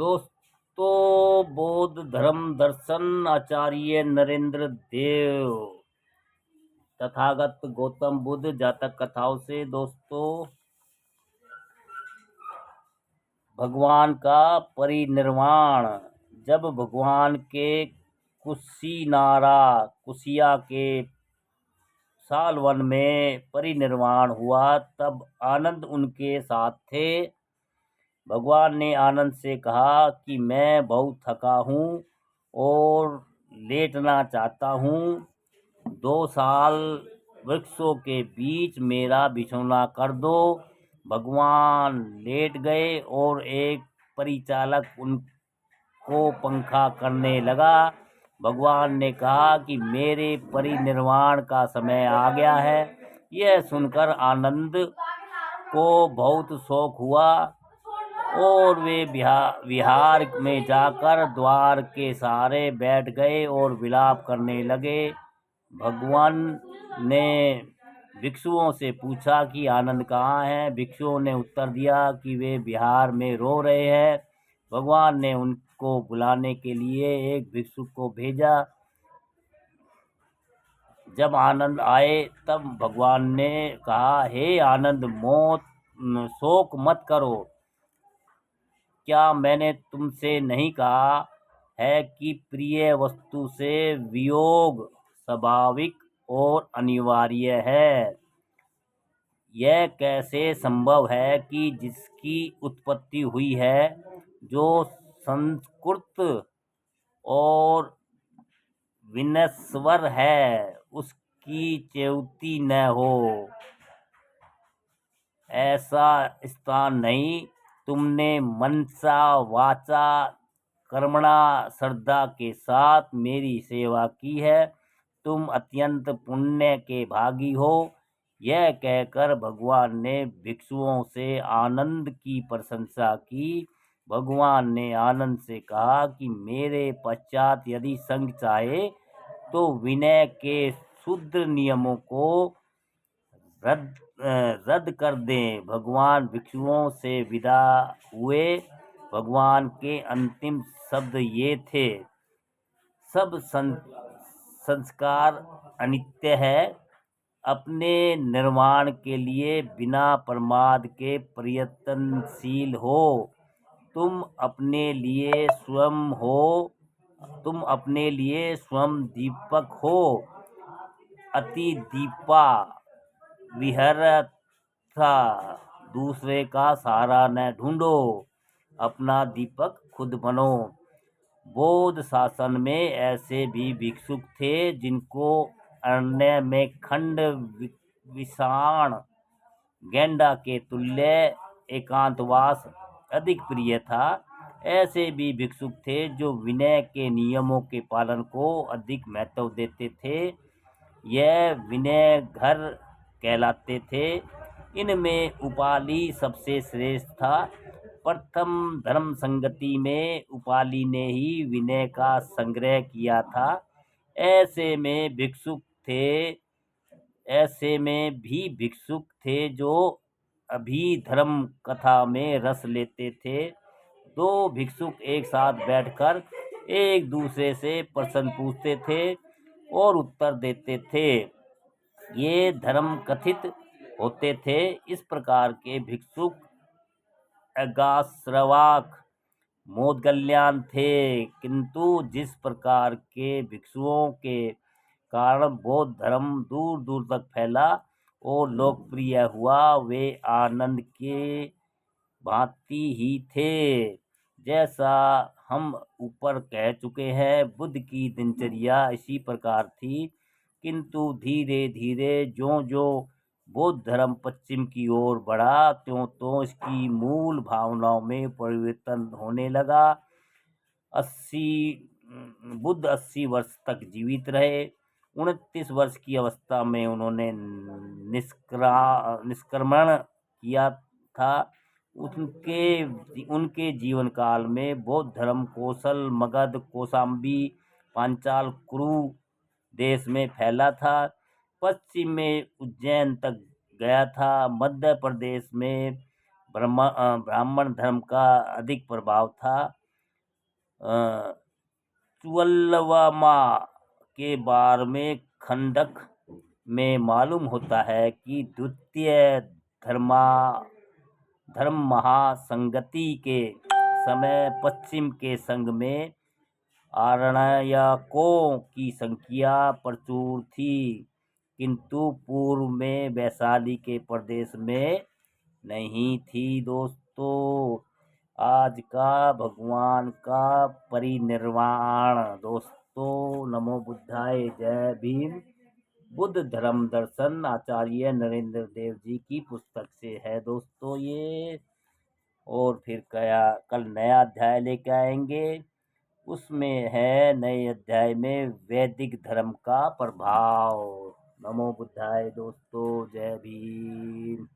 दोस्तों, बौद्ध धर्म दर्शन आचार्य नरेंद्र देव तथागत गौतम बुद्ध जातक कथाओं से दोस्तों भगवान का परिनिर्वाण। जब भगवान के कुशिया के सालवन में परिनिर्वाण हुआ तब आनंद उनके साथ थे। भगवान ने आनंद से कहा कि मैं बहुत थका हूँ और लेटना चाहता हूँ। 2 साल वृक्षों के बीच मेरा बिछौना कर दो। भगवान लेट गए और एक परिचालक उनको पंखा करने लगा। भगवान ने कहा कि मेरे परिनिर्वाण का समय आ गया है। यह सुनकर आनंद को बहुत शौक हुआ और वे विहार में जाकर द्वार के सहारे बैठ गए और विलाप करने लगे। भगवान ने भिक्षुओं से पूछा कि आनंद कहाँ है। भिक्षुओं ने उत्तर दिया कि वे विहार में रो रहे हैं। भगवान ने उनको बुलाने के लिए एक भिक्षुक को भेजा। जब आनंद आए तब भगवान ने कहा, हे आनंद, शोक मत करो। क्या मैंने तुमसे नहीं कहा है कि प्रिय वस्तु से वियोग स्वाभाविक और अनिवार्य है। यह कैसे संभव है कि जिसकी उत्पत्ति हुई है, जो संस्कृत और विनश्वर है, उसकी च्युति न हो। ऐसा स्थान नहीं। तुमने मनसा वाचा कर्मणा श्रद्धा के साथ मेरी सेवा की है। तुम अत्यंत पुण्य के भागी हो। यह कहकर भगवान ने भिक्षुओं से आनंद की प्रशंसा की। भगवान ने आनंद से कहा कि मेरे पश्चात यदि संग चाहे तो विनय के शुद्ध नियमों को रद्द कर दें। भगवान भिक्षुओं से विदा हुए। भगवान के अंतिम शब्द ये थे, सब संस्कार अनित्य है। अपने निर्वाण के लिए बिना प्रमाद के प्रयत्नशील हो। तुम अपने लिए स्वयं दीपक हो। अति दीपा विहरता, दूसरे का सहारा न ढूंढो, अपना दीपक खुद बनो। बौद्ध शासन में ऐसे भी भिक्षुक थे जिनको अरण्य में खंड विषाण गेंडा के तुल्य एकांतवास अधिक प्रिय था। ऐसे भी भिक्षुक थे जो विनय के नियमों के पालन को अधिक महत्व देते थे। यह विनय घर कहलाते थे। इनमें उपाली सबसे श्रेष्ठ था। प्रथम धर्म संगति में उपाली ने ही विनय का संग्रह किया था। ऐसे में भी भिक्षुक थे जो अभिधर्म कथा में रस लेते थे। 2 भिक्षुक एक साथ बैठकर एक दूसरे से प्रश्न पूछते थे और उत्तर देते थे। ये धर्म कथित होते थे। इस प्रकार के भिक्षुक अगाश्रवाक मोदगल्यान थे। किंतु जिस प्रकार के भिक्षुओं के कारण बौद्ध धर्म दूर दूर तक फैला और लोकप्रिय हुआ, वे आनंद के भांति ही थे। जैसा हम ऊपर कह चुके हैं, बुद्ध की दिनचर्या इसी प्रकार थी। किंतु धीरे धीरे ज्यों बौद्ध धर्म पश्चिम की ओर बढ़ा, त्यों इसकी मूल भावनाओं में परिवर्तन होने लगा। बुद्ध 80 वर्ष तक जीवित रहे। 29 वर्ष की अवस्था में उन्होंने निष्क्रमण किया था। उनके जीवन काल में बौद्ध धर्म कौशल, मगध, कौशाम्बी, पांचाल, कुरु देश में फैला था। पश्चिम में उज्जैन तक गया था। मध्य प्रदेश में ब्राह्मण धर्म का अधिक प्रभाव था। चुवल्लवामा के बारे में खंडक में मालूम होता है कि द्वितीय धर्म महासंगति के समय पश्चिम के संग में आरण्यकों की संख्या प्रचुर थी, किंतु पूर्व में वैशाली के प्रदेश में नहीं थी। दोस्तों, आज का भगवान का परिनिर्वाण। दोस्तों, नमो बुद्धाय, जय भीम। बुद्ध धर्म दर्शन आचार्य नरेंद्र देव जी की पुस्तक से है दोस्तों ये। और फिर कल नया अध्याय लेके आएंगे, उसमें है नए अध्याय में वैदिक धर्म का प्रभाव। नमो बुद्धाय दोस्तों, जय भीम।